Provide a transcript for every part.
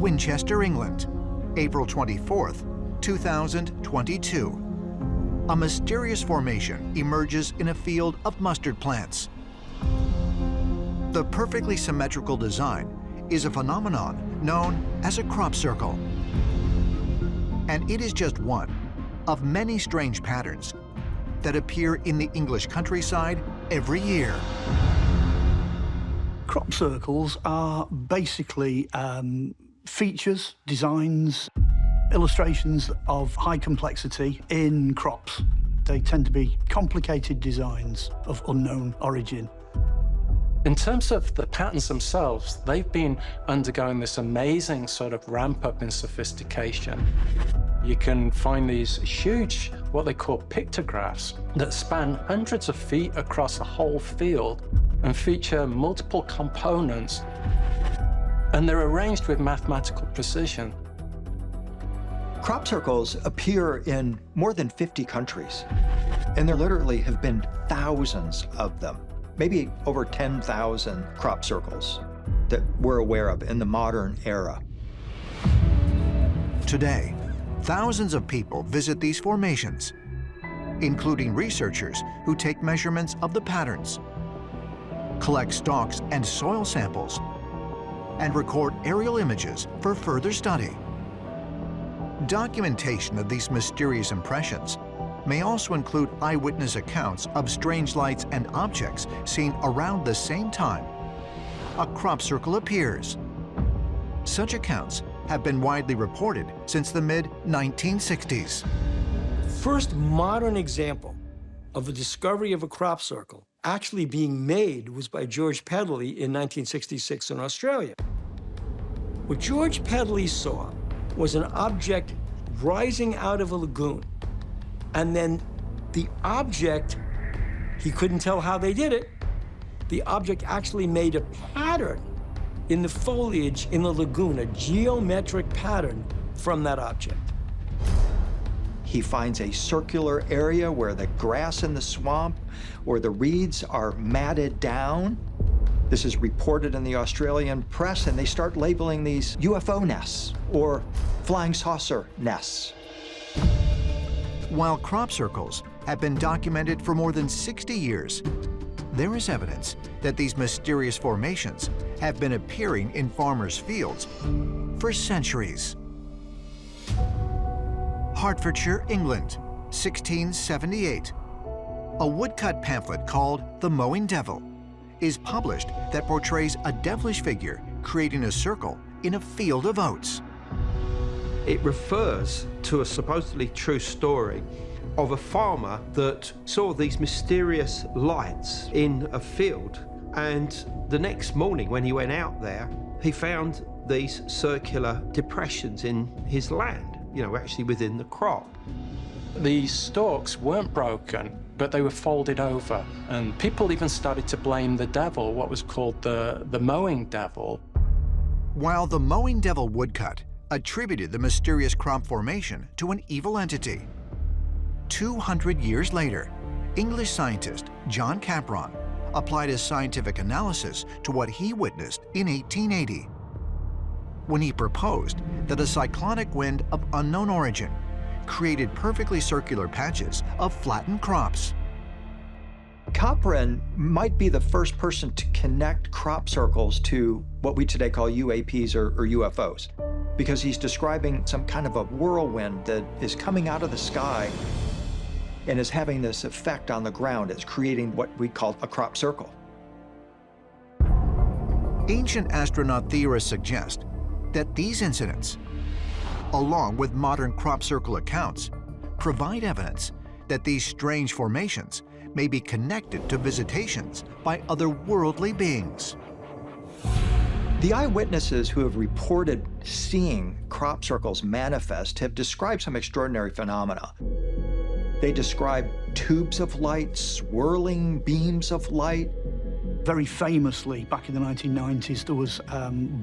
Winchester, England, April 24th, 2022. A mysterious formation emerges in a field of mustard plants. The perfectly symmetrical design is a phenomenon known as a crop circle. And it is just one of many strange patterns that appear in the English countryside every year. Crop circles are basically features, designs, illustrations of high complexity in crops. They tend to be complicated designs of unknown origin. In terms of the patterns themselves, they've been undergoing this amazing sort of ramp up in sophistication. You can find these huge, what they call pictographs, that span hundreds of feet across a whole field and feature multiple components. And they're arranged with mathematical precision. Crop circles appear in more than 50 countries, and there literally have been thousands of them. Maybe over 10,000 crop circles that we're aware of in the modern era. Today, thousands of people visit these formations, including researchers who take measurements of the patterns, collect stalks and soil samples, and record aerial images for further study. Documentation of these mysterious impressions may also include eyewitness accounts of strange lights and objects seen around the same time a crop circle appears. Such accounts have been widely reported since the mid-1960s. First modern example of the discovery of a crop circle actually being made was by George Pedley in 1966 in Australia. What George Pedley saw was an object rising out of a lagoon. And then the object, he couldn't tell how they did it, the object actually made a pattern in the foliage in the lagoon, a geometric pattern from that object. He finds a circular area where the grass in the swamp or the reeds are matted down. This is reported in the Australian press, and they start labeling these UFO nests or flying saucer nests. While crop circles have been documented for more than 60 years, there is evidence that these mysterious formations have been appearing in farmers' fields for centuries. Hertfordshire, England, 1678. A woodcut pamphlet called The Mowing Devil is published that portrays a devilish figure creating a circle in a field of oats. It refers to a supposedly true story of a farmer that saw these mysterious lights in a field, and the next morning when he went out there, he found these circular depressions in his land, actually within the crop. The stalks weren't broken, but they were folded over, and people even started to blame the devil, what was called the mowing devil. While the mowing devil woodcut attributed the mysterious crop formation to an evil entity, 200 years later, English scientist John Capron applied a scientific analysis to what he witnessed in 1880, when he proposed that a cyclonic wind of unknown origin created perfectly circular patches of flattened crops. Capron might be the first person to connect crop circles to what we today call UAPs or UFOs, because he's describing some kind of a whirlwind that is coming out of the sky and is having this effect on the ground. It's creating what we call a crop circle. Ancient astronaut theorists suggest that these incidents, along with modern crop circle accounts, provide evidence that these strange formations may be connected to visitations by otherworldly beings. The eyewitnesses who have reported seeing crop circles manifest have described some extraordinary phenomena. They describe tubes of light, swirling beams of light. Very famously, back in the 1990s, there was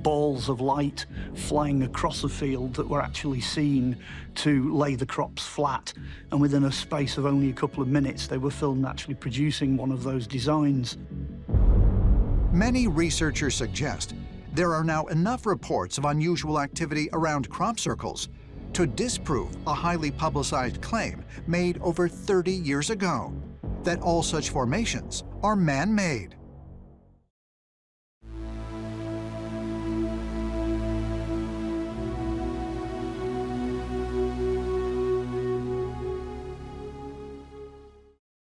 balls of light flying across a field that were actually seen to lay the crops flat. And within a space of only a couple of minutes, they were filmed actually producing one of those designs. Many researchers suggest There are now enough reports of unusual activity around crop circles to disprove a highly publicized claim made over 30 years ago that all such formations are man-made.